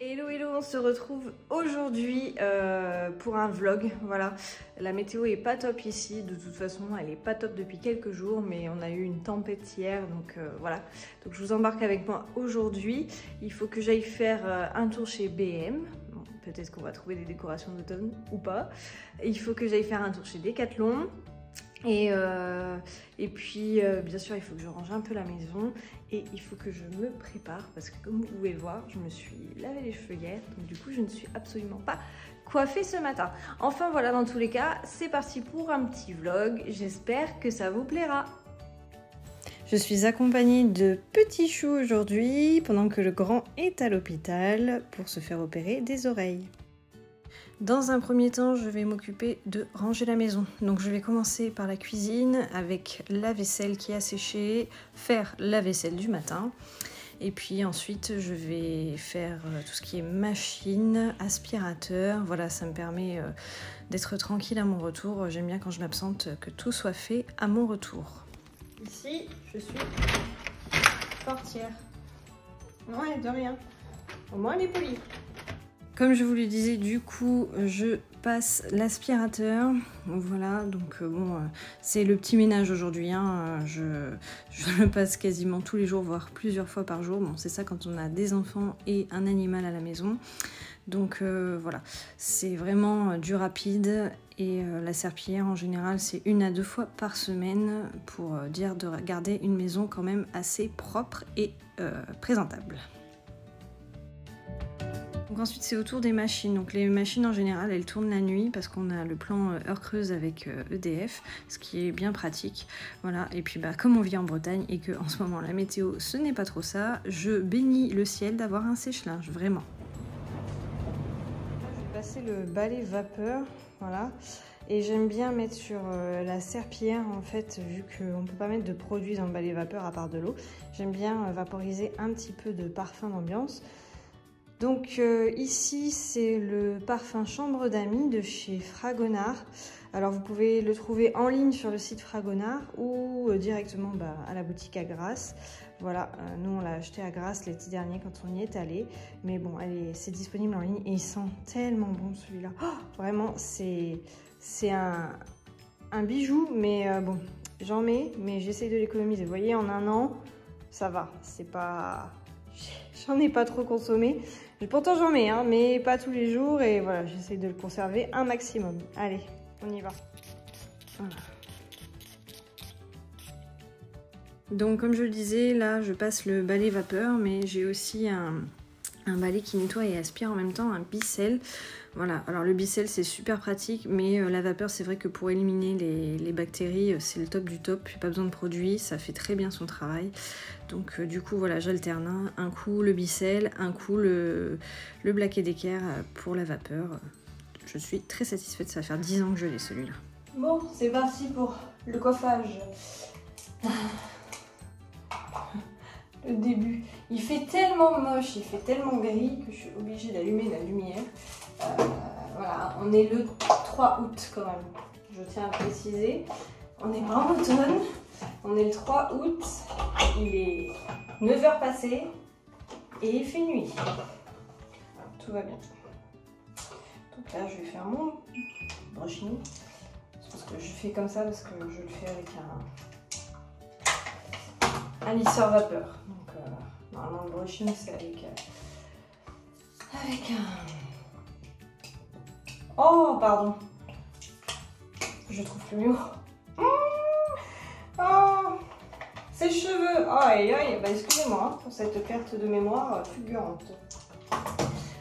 Hello hello, on se retrouve aujourd'hui pour un vlog. Voilà, la météo est pas top ici, de toute façon elle est pas top depuis quelques jours, mais on a eu une tempête hier, donc voilà. Donc je vous embarque avec moi aujourd'hui. Il faut que j'aille faire un tour chez BM. Bon, peut-être qu'on va trouver des décorations d'automne ou pas. Il faut que j'aille faire un tour chez Decathlon. Et puis bien sûr il faut que je range un peu la maison et il faut que je me prépare parce que comme vous pouvez le voir, je me suis lavé les cheveux hier, donc du coup je ne suis absolument pas coiffée ce matin. Enfin voilà, dans tous les cas c'est parti pour un petit vlog, j'espère que ça vous plaira. Je suis accompagnée de Petit Chou aujourd'hui pendant que le grand est à l'hôpital pour se faire opérer des oreilles. Dans un premier temps, je vais m'occuper de ranger la maison. Donc je vais commencer par la cuisine avec la vaisselle qui a séché, faire la vaisselle du matin. Et puis ensuite, je vais faire tout ce qui est machine, aspirateur. Voilà, ça me permet d'être tranquille à mon retour. J'aime bien quand je m'absente que tout soit fait à mon retour. Ici, je suis portière. Ouais, de rien. Au moins, elle est polie. Comme je vous le disais, du coup, je passe l'aspirateur. Voilà, donc bon, c'est le petit ménage aujourd'hui. Hein. Je le passe quasiment tous les jours, voire plusieurs fois par jour. Bon, c'est ça quand on a des enfants et un animal à la maison. Donc voilà, c'est vraiment du rapide. Et la serpillière, en général, c'est 1 à 2 fois par semaine pour dire de garder une maison quand même assez propre et présentable. Donc ensuite c'est au tour des machines. Donc les machines en général elles tournent la nuit parce qu'on a le plan heure creuse avec EDF, ce qui est bien pratique. Voilà, et puis comme on vit en Bretagne et que en ce moment la météo ce n'est pas trop ça, je bénis le ciel d'avoir un sèche-linge, vraiment. Là, je vais passer le balai vapeur, voilà. Et j'aime bien mettre sur la serpillière en fait, vu qu'on ne peut pas mettre de produits dans le balai vapeur à part de l'eau. J'aime bien vaporiser un petit peu de parfum d'ambiance. Donc ici c'est le parfum Chambre d'amis de chez Fragonard. Alors vous pouvez le trouver en ligne sur le site Fragonard ou directement à la boutique à Grasse. Voilà, nous on l'a acheté à Grasse l'été dernier quand on y est allé. Mais bon, c'est disponible en ligne et il sent tellement bon celui-là. Oh, vraiment, c'est un bijou, mais bon, j'en mets, mais j'essaye de l'économiser. Vous voyez, en 1 an, ça va, c'est pas... J'en ai pas trop consommé. Pourtant j'en mets, hein, mais pas tous les jours. Et voilà, j'essaie de le conserver un maximum. Allez, on y va. Voilà. Donc comme je le disais, là je passe le balai vapeur, mais j'ai aussi un balai qui nettoie et aspire en même temps, un Bicel. Voilà, alors le Bicel c'est super pratique, mais la vapeur c'est vrai que pour éliminer les bactéries c'est le top du top, pas besoin de produits, ça fait très bien son travail. Donc du coup voilà, j'alterne un coup le Bicel, un coup le Black & Decker pour la vapeur. Je suis très satisfaite, ça va faire 10 ans que je l'ai celui-là. Bon, c'est parti pour le coiffage. Le début, il fait tellement moche, il fait tellement gris que je suis obligée d'allumer la lumière. Voilà, on est le 3 août quand même, je tiens à préciser. On n'est pas en automne, on est le 3 août, il est 9h passées et il fait nuit. Tout va bien. Donc là, je vais faire mon brushing. Je pense que je fais comme ça parce que je le fais avec un lisseur vapeur. Donc normalement le brushing c'est avec un... Oh pardon, je trouve plus mes mots. Oh, ses cheveux. Oh aïe aïe, excusez-moi hein, pour cette perte de mémoire fulgurante.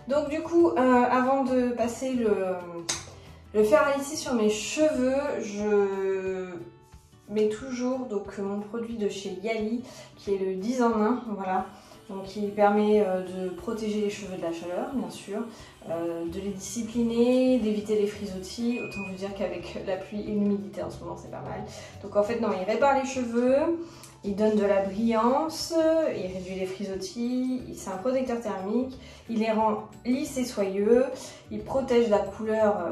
Donc du coup avant de passer le fer à lisser sur mes cheveux, je mets toujours donc mon produit de chez Yali qui est le 10 en 1, voilà. Donc il permet de protéger les cheveux de la chaleur, bien sûr, de les discipliner, d'éviter les frisottis. Autant vous dire qu'avec la pluie et l'humidité en ce moment c'est pas mal. Donc en fait non, il répare les cheveux, il donne de la brillance, il réduit les frisottis, c'est un protecteur thermique, il les rend lisses et soyeux, il protège la couleur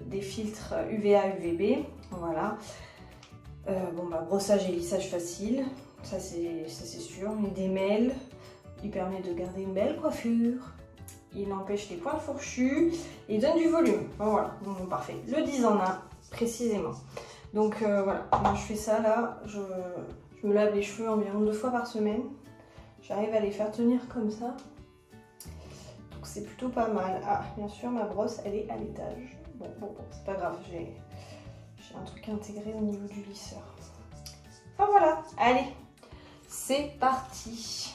des filtres UVA, UVB, voilà. Brossage et lissage facile, ça c'est sûr, il démêle, il permet de garder une belle coiffure. il empêche les pointes fourchues, il donne du volume. Bon, voilà, bon, parfait. Le 10 en 1, précisément. Donc voilà, moi je fais ça là, je me lave les cheveux environ 2 fois par semaine. J'arrive à les faire tenir comme ça. Donc c'est plutôt pas mal. Ah, bien sûr, ma brosse, elle est à l'étage. Bon, c'est pas grave, j'ai un truc intégré au niveau du lisseur. Enfin voilà, allez, c'est parti.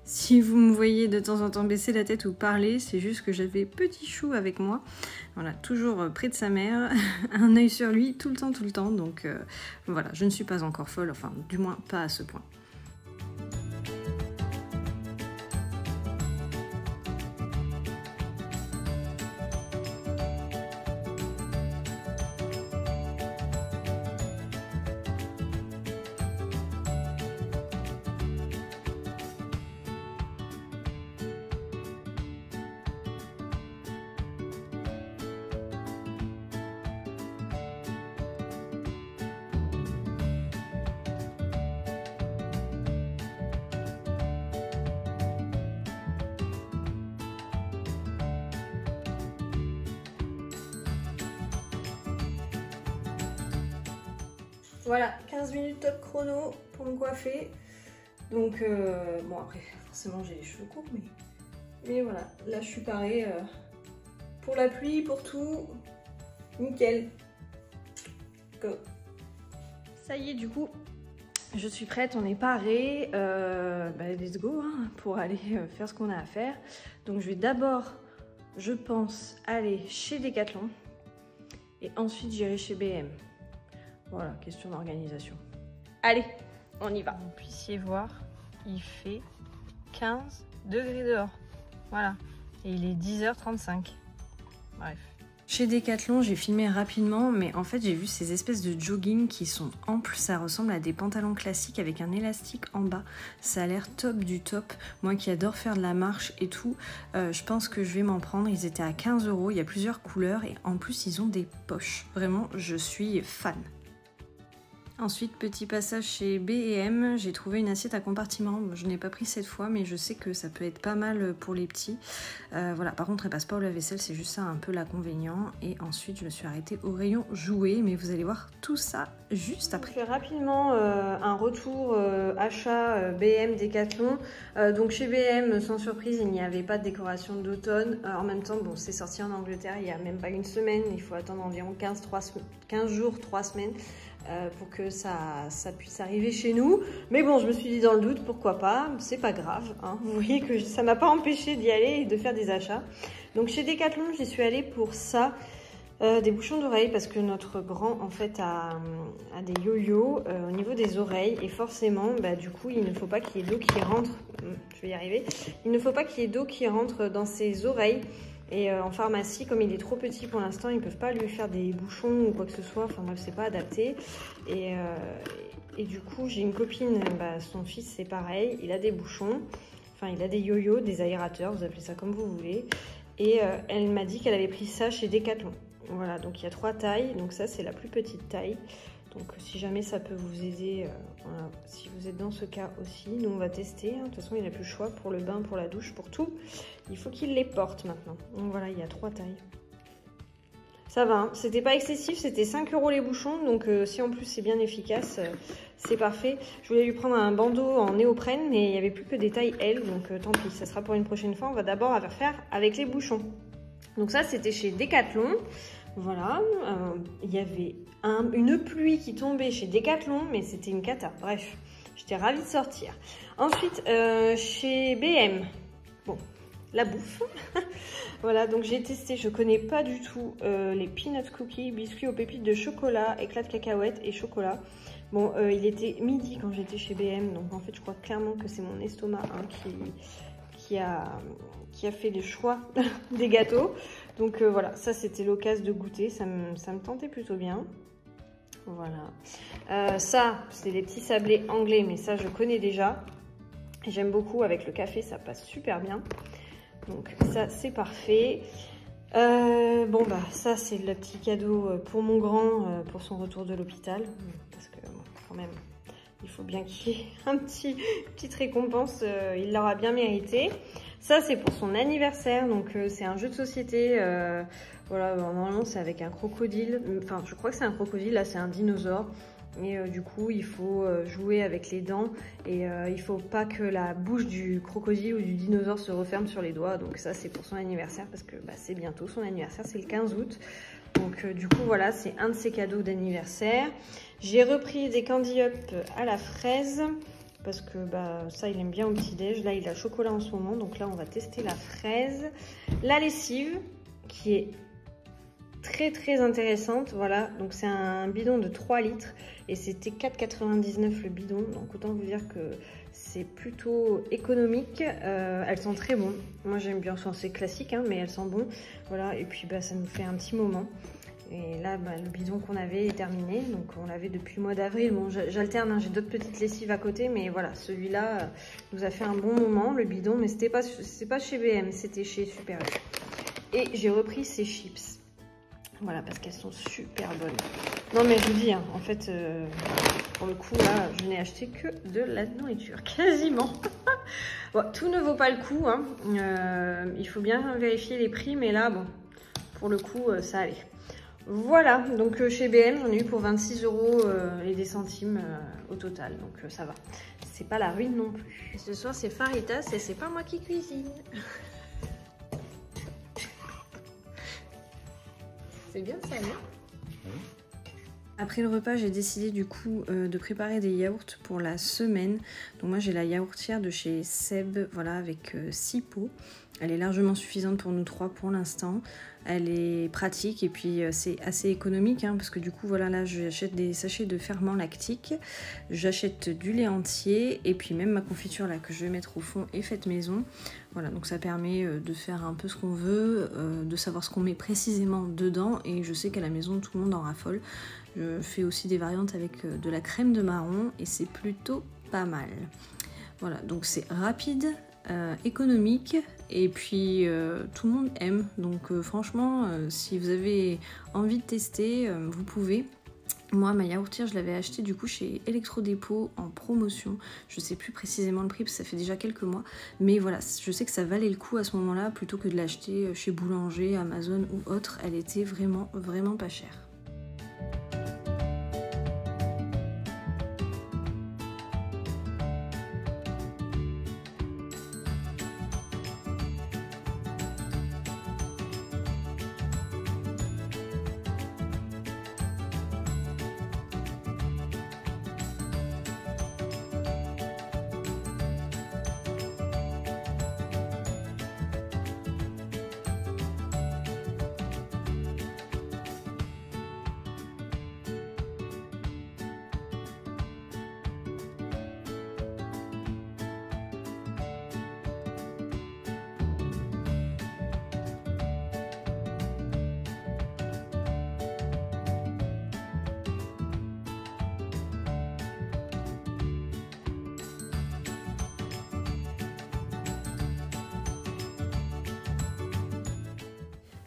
Si vous me voyez de temps en temps baisser la tête ou parler, c'est juste que j'avais petit chou avec moi. Voilà, toujours près de sa mère, un œil sur lui tout le temps. Donc voilà, je ne suis pas encore folle, enfin du moins pas à ce point. Voilà, 15 minutes top chrono pour me coiffer. Donc, bon après, forcément j'ai les cheveux courts, mais voilà, là je suis parée pour la pluie, pour tout. Nickel. Go. Ça y est, du coup, je suis prête, on est paré. Let's go, hein, pour aller faire ce qu'on a à faire. Donc je vais d'abord, je pense, aller chez Decathlon. Et ensuite j'irai chez BM. Voilà, question d'organisation. Allez, on y va. Vous puissiez voir, il fait 15 degrés dehors. Voilà, et il est 10h35. Bref. Chez Decathlon, j'ai filmé rapidement, mais en fait, j'ai vu ces espèces de jogging qui sont amples. Ça ressemble à des pantalons classiques avec un élastique en bas. Ça a l'air top du top. Moi qui adore faire de la marche et tout, je pense que je vais m'en prendre. Ils étaient à 15 €. Il y a plusieurs couleurs et en plus, ils ont des poches. Vraiment, je suis fan. Ensuite, petit passage chez B&M, j'ai trouvé une assiette à compartiment. Je n'ai pas pris cette fois, mais je sais que ça peut être pas mal pour les petits. Voilà, par contre, elle passe pas au lave-vaisselle, c'est juste ça un peu l'inconvénient. Et ensuite, je me suis arrêtée au rayon jouets, mais vous allez voir tout ça juste après. Je fais rapidement un retour achat B&M Decathlon. Donc chez B&M, sans surprise, il n'y avait pas de décoration d'automne. En même temps, bon, c'est sorti en Angleterre il n'y a même pas une semaine. Il faut attendre environ 15 jours, 3 semaines. Pour que ça puisse arriver chez nous. Mais bon, je me suis dit dans le doute, pourquoi pas, c'est pas grave. Hein. Vous voyez que ça m'a pas empêché d'y aller et de faire des achats. Donc chez Decathlon, j'y suis allée pour ça, des bouchons d'oreilles, parce que notre grand, en fait, a des yo-yo au niveau des oreilles. Et forcément, du coup, il ne faut pas qu'il y ait d'eau qui rentre. Je vais y arriver. Il ne faut pas qu'il y ait d'eau qui rentre dans ses oreilles. Et en pharmacie, comme il est trop petit pour l'instant, ils ne peuvent pas lui faire des bouchons ou quoi que ce soit. Enfin bref, c'est pas adapté. Et du coup, j'ai une copine, son fils c'est pareil, il a des bouchons. Enfin, il a des yo-yo, des aérateurs, vous appelez ça comme vous voulez. Et elle m'a dit qu'elle avait pris ça chez Decathlon. Voilà, donc il y a 3 tailles. Donc ça, c'est la plus petite taille. Donc si jamais ça peut vous aider, voilà, si vous êtes dans ce cas aussi, nous on va tester. Hein. De toute façon il n'a plus le choix pour le bain, pour la douche, pour tout. Il faut qu'il les porte maintenant. Donc voilà, il y a 3 tailles. Ça va, hein. C'était pas excessif, c'était 5 € les bouchons. Donc si en plus c'est bien efficace, c'est parfait. Je voulais lui prendre un bandeau en néoprène, mais il n'y avait plus que des tailles L. Donc tant pis, ça sera pour une prochaine fois. On va d'abord faire avec les bouchons. Donc ça c'était chez Decathlon. Voilà, il y avait une pluie qui tombait chez Decathlon, mais c'était une cata. Bref, j'étais ravie de sortir. Ensuite, chez BM, bon, la bouffe. Voilà, donc j'ai testé, je connais pas du tout les peanut cookies, biscuits aux pépites de chocolat, éclats de cacahuètes et chocolat. Bon, il était midi quand j'étais chez BM, donc en fait je crois clairement que c'est mon estomac hein, qui a fait le choix des gâteaux. Donc voilà, ça c'était l'occasion de goûter, ça me tentait plutôt bien. Voilà. Ça, c'est les petits sablés anglais, mais ça je connais déjà. J'aime beaucoup, avec le café ça passe super bien. Donc ça c'est parfait. Bon bah ça c'est le petit cadeau pour mon grand, pour son retour de l'hôpital. Parce que bon, quand même, il faut bien qu'il y ait une petite récompense, il l'aura bien mérité. Ça c'est pour son anniversaire, donc c'est un jeu de société, voilà, normalement c'est avec un crocodile, enfin je crois que c'est un crocodile, là c'est un dinosaure. Et du coup il faut jouer avec les dents et il faut pas que la bouche du crocodile ou du dinosaure se referme sur les doigts. Donc ça c'est pour son anniversaire parce que bah, c'est bientôt son anniversaire, c'est le 15 août. Donc du coup voilà, c'est un de ses cadeaux d'anniversaire. J'ai repris des Candy Up à la fraise parce que bah, ça il aime bien au petit-déj. Là il a chocolat en ce moment, donc là on va tester la fraise. La lessive qui est très intéressante, voilà, donc c'est un bidon de 3 litres et c'était 4,99 le bidon, donc autant vous dire que c'est plutôt économique. Elles sont très bonnes, moi j'aime bien, c'est classique hein, mais elles sont bonnes, voilà, et puis bah, ça nous fait un petit moment. Et là bah, le bidon qu'on avait est terminé, donc on l'avait depuis le mois d'avril. Bon, j'alterne, hein, j'ai d'autres petites lessives à côté, mais voilà, celui-là nous a fait un bon moment, le bidon, mais c'était pas chez BM, c'était chez Super U. Et j'ai repris ces chips. Voilà, parce qu'elles sont super bonnes. Non, mais je vous dis, hein, en fait, pour le coup, là, je n'ai acheté que de la nourriture, quasiment. Bon, tout ne vaut pas le coup. Hein. Il faut bien vérifier les prix, mais là, bon, pour le coup, ça allait. Voilà, donc chez BM, j'en ai eu pour 26 € et des centimes au total, donc ça va. C'est pas la ruine non plus. Et ce soir, c'est Faritas et c'est pas moi qui cuisine. C'est bien ça, non? Oui. Après le repas, j'ai décidé du coup de préparer des yaourts pour la semaine. Donc moi j'ai la yaourtière de chez Seb, voilà, avec 6 pots. Elle est largement suffisante pour nous 3 pour l'instant. Elle est pratique et puis c'est assez économique hein, parce que du coup voilà, là j'achète des sachets de ferment lactique, j'achète du lait entier et puis même ma confiture là que je vais mettre au fond est faite maison. Voilà, donc ça permet de faire un peu ce qu'on veut, de savoir ce qu'on met précisément dedans et je sais qu'à la maison tout le monde en raffole. Je fais aussi des variantes avec de la crème de marron et c'est plutôt pas mal. Voilà, donc c'est rapide, économique et puis tout le monde aime. Donc franchement, si vous avez envie de tester, vous pouvez. Moi, ma yaourtière, je l'avais achetée du coup chez Electrodépôt en promotion. Je sais plus précisément le prix parce que ça fait déjà quelques mois. Mais voilà, je sais que ça valait le coup à ce moment-là plutôt que de l'acheter chez Boulanger, Amazon ou autre. Elle était vraiment pas chère.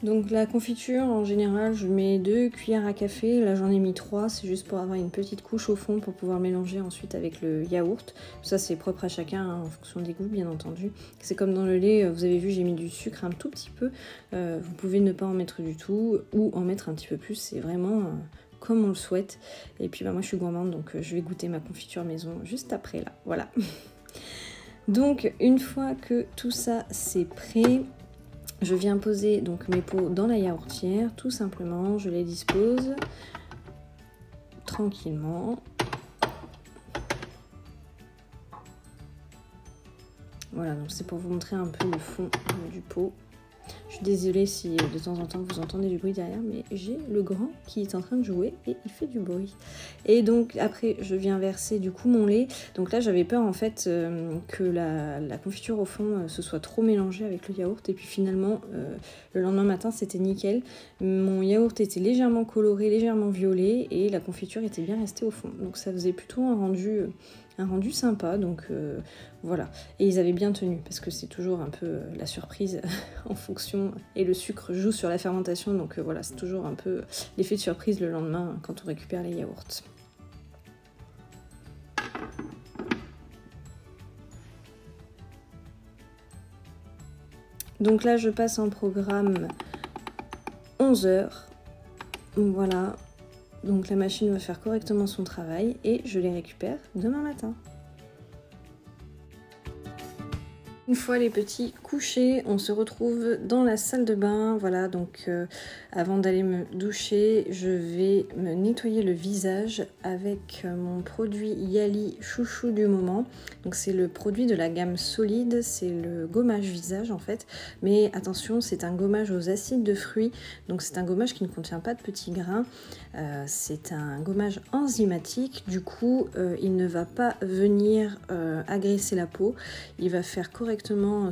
Donc la confiture, en général, je mets 2 cuillères à café. Là, j'en ai mis 3. C'est juste pour avoir une petite couche au fond pour pouvoir mélanger ensuite avec le yaourt. Ça, c'est propre à chacun, hein, en fonction des goûts, bien entendu. C'est comme dans le lait, vous avez vu, j'ai mis du sucre un tout petit peu. Vous pouvez ne pas en mettre du tout ou en mettre un petit peu plus. C'est vraiment comme on le souhaite. Et puis, moi, je suis gourmande, donc je vais goûter ma confiture maison juste après, là. Voilà. Donc, une fois que tout ça, c'est prêt... Je viens poser donc mes pots dans la yaourtière, tout simplement, je les dispose tranquillement. Voilà, donc c'est pour vous montrer un peu le fond du pot. Je suis désolée si de temps en temps vous entendez du bruit derrière, mais j'ai le grand qui est en train de jouer et il fait du bruit. Et donc après je viens verser du coup mon lait. Donc là j'avais peur en fait que la confiture au fond se soit trop mélangée avec le yaourt. Et puis finalement le lendemain matin c'était nickel. Mon yaourt était légèrement coloré, légèrement violet et la confiture était bien restée au fond. Donc ça faisait plutôt un rendu sympa, donc voilà. Et ils avaient bien tenu, parce que c'est toujours un peu la surprise en fonction, et le sucre joue sur la fermentation, donc voilà, c'est toujours un peu l'effet de surprise le lendemain quand on récupère les yaourts. Donc là, je passe en programme 11 h. Voilà. Donc la machine va faire correctement son travail et je les récupère demain matin. Une fois les petits couchés, on se retrouve dans la salle de bain. Voilà, donc avant d'aller me doucher, je vais me nettoyer le visage avec mon produit Yali chouchou du moment. Donc c'est le produit de la gamme solide, c'est le gommage visage en fait. Mais attention, c'est un gommage aux acides de fruits. Donc c'est un gommage qui ne contient pas de petits grains. C'est un gommage enzymatique. Du coup, il ne va pas venir agresser la peau. Il va faire correctement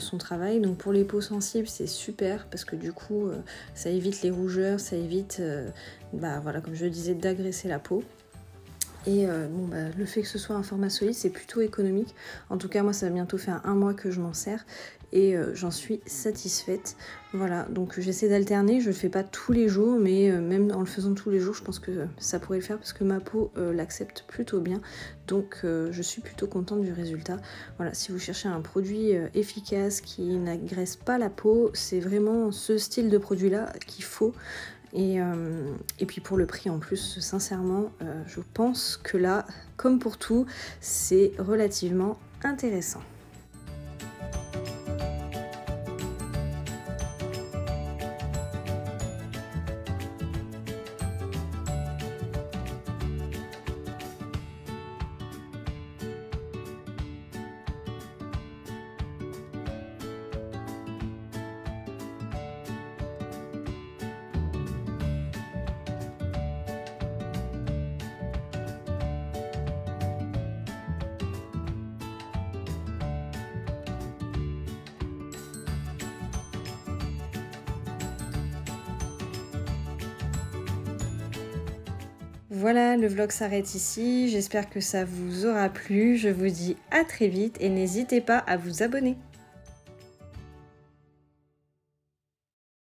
son travail. Donc pour les peaux sensibles c'est super parce que du coup ça évite les rougeurs, ça évite voilà, comme je le disais, d'agresser la peau. Et le fait que ce soit un format solide, c'est plutôt économique. En tout cas, moi, ça va bientôt faire 1 mois que je m'en sers et j'en suis satisfaite. Voilà, donc j'essaie d'alterner. Je le fais pas tous les jours, mais même en le faisant tous les jours, je pense que ça pourrait le faire parce que ma peau l'accepte plutôt bien. Donc je suis plutôt contente du résultat. Voilà, si vous cherchez un produit efficace qui n'agresse pas la peau, c'est vraiment ce style de produit-là qu'il faut. Et puis pour le prix en plus, sincèrement, je pense que là, comme pour tout, c'est relativement intéressant. Voilà, le vlog s'arrête ici. J'espère que ça vous aura plu. Je vous dis à très vite et n'hésitez pas à vous abonner.